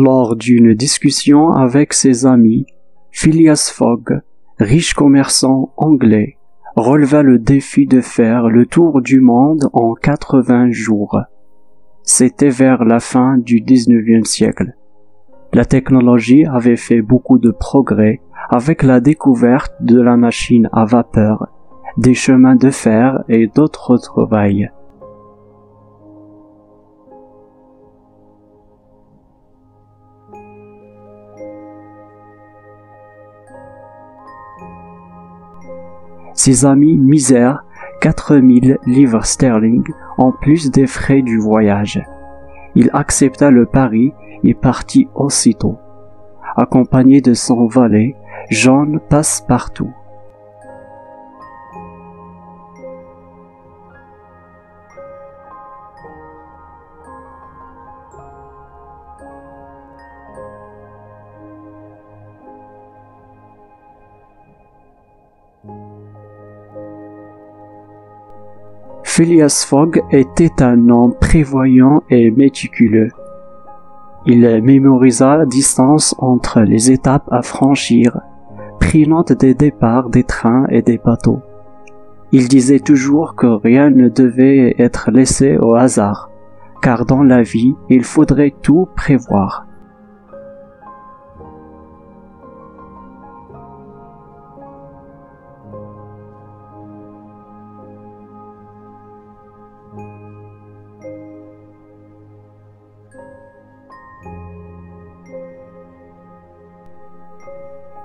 Lors d'une discussion avec ses amis, Phileas Fogg, riche commerçant anglais, releva le défi de faire le tour du monde en 80 jours. C'était vers la fin du XIXe siècle. La technologie avait fait beaucoup de progrès avec la découverte de la machine à vapeur, des chemins de fer et d'autres trouvailles. Ses amis misèrent 4000 livres sterling en plus des frais du voyage. Il accepta le pari et partit aussitôt, accompagné de son valet, John Passepartout. Phileas Fogg était un homme prévoyant et méticuleux. Il mémorisa la distance entre les étapes à franchir, prit note des départs des trains et des bateaux. Il disait toujours que rien ne devait être laissé au hasard, car dans la vie, il faudrait tout prévoir.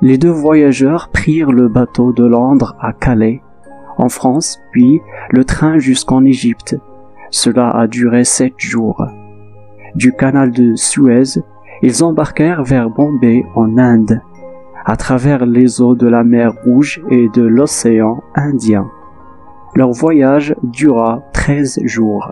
Les deux voyageurs prirent le bateau de Londres à Calais, en France, puis le train jusqu'en Égypte. Cela a duré 7 jours. Du canal de Suez, ils embarquèrent vers Bombay en Inde, à travers les eaux de la mer Rouge et de l'océan Indien. Leur voyage dura 13 jours.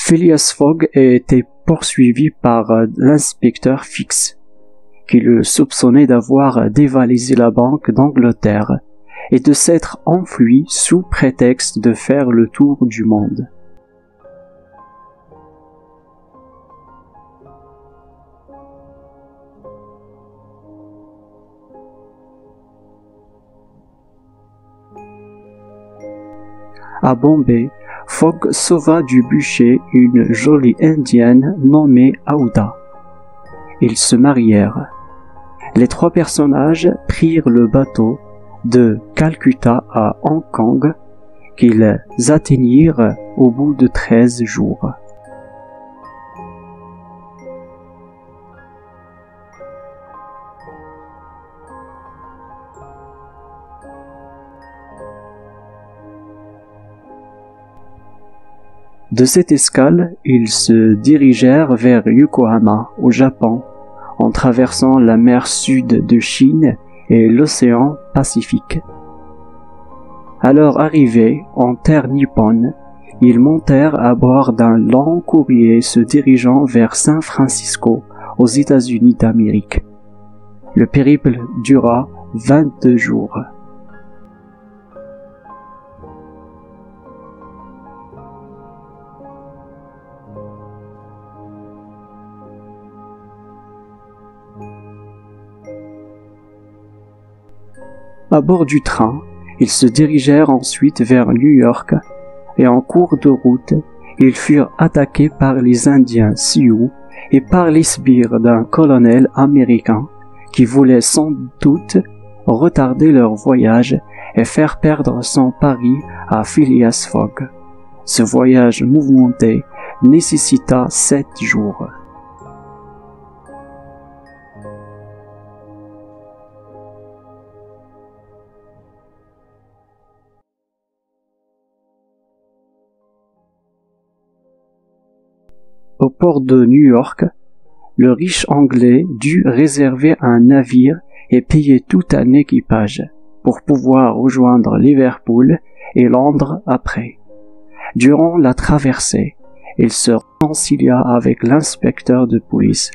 Phileas Fogg était poursuivi par l'inspecteur Fix, qui le soupçonnait d'avoir dévalisé la Banque d'Angleterre et de s'être enfui sous prétexte de faire le tour du monde. À Bombay, Fogg sauva du bûcher une jolie indienne nommée Aouda. Ils se marièrent. Les trois personnages prirent le bateau de Calcutta à Hong Kong qu'ils atteignirent au bout de 13 jours. De cette escale, ils se dirigèrent vers Yokohama, au Japon, en traversant la mer Sud de Chine et l'océan Pacifique. À leur arrivée en terre nippone, ils montèrent à bord d'un long courrier se dirigeant vers San Francisco, aux États-Unis d'Amérique. Le périple dura 22 jours. À bord du train, ils se dirigèrent ensuite vers New York et en cours de route, ils furent attaqués par les Indiens Sioux et par les sbires d'un colonel américain qui voulait sans doute retarder leur voyage et faire perdre son pari à Phileas Fogg. Ce voyage mouvementé nécessita 7 jours. Au port de New York, le riche Anglais dut réserver un navire et payer tout un équipage pour pouvoir rejoindre Liverpool et Londres après. Durant la traversée, il se réconcilia avec l'inspecteur de police.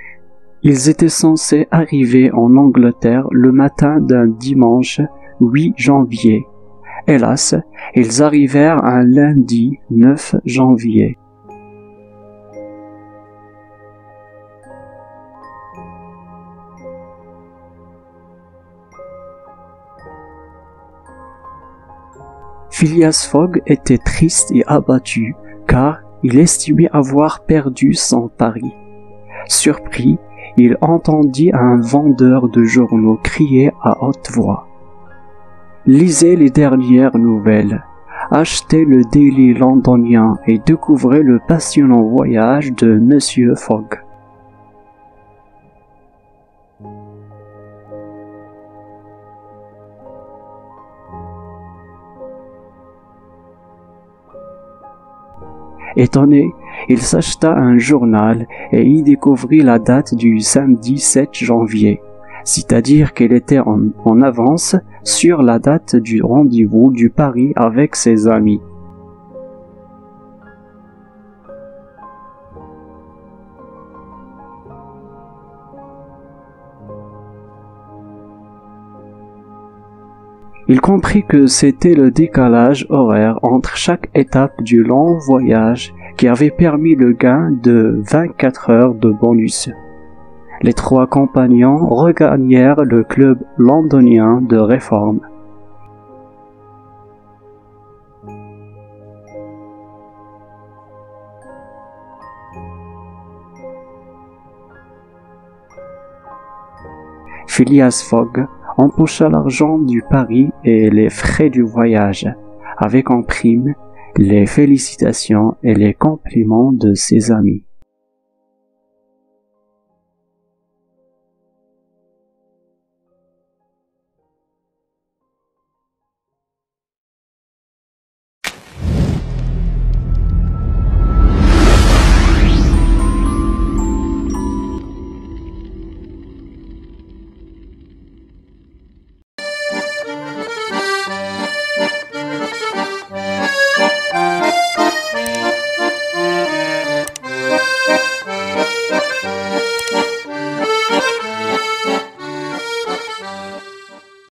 Ils étaient censés arriver en Angleterre le matin d'un dimanche 8 janvier. Hélas, ils arrivèrent un lundi 9 janvier. Phileas Fogg était triste et abattu, car il estimait avoir perdu son pari. Surpris, il entendit un vendeur de journaux crier à haute voix: « Lisez les dernières nouvelles, achetez le Daily Londonien et découvrez le passionnant voyage de Monsieur Fogg. » Étonné, il s'acheta un journal et y découvrit la date du samedi 7 janvier, c'est-à-dire qu'elle était en avance sur la date du rendez-vous du pari avec ses amis. Il comprit que c'était le décalage horaire entre chaque étape du long voyage qui avait permis le gain de 24 heures de bonus. Les trois compagnons regagnèrent le club londonien de réforme. Phileas Fogg empocha l'argent du pari et les frais du voyage, avec en prime les félicitations et les compliments de ses amis.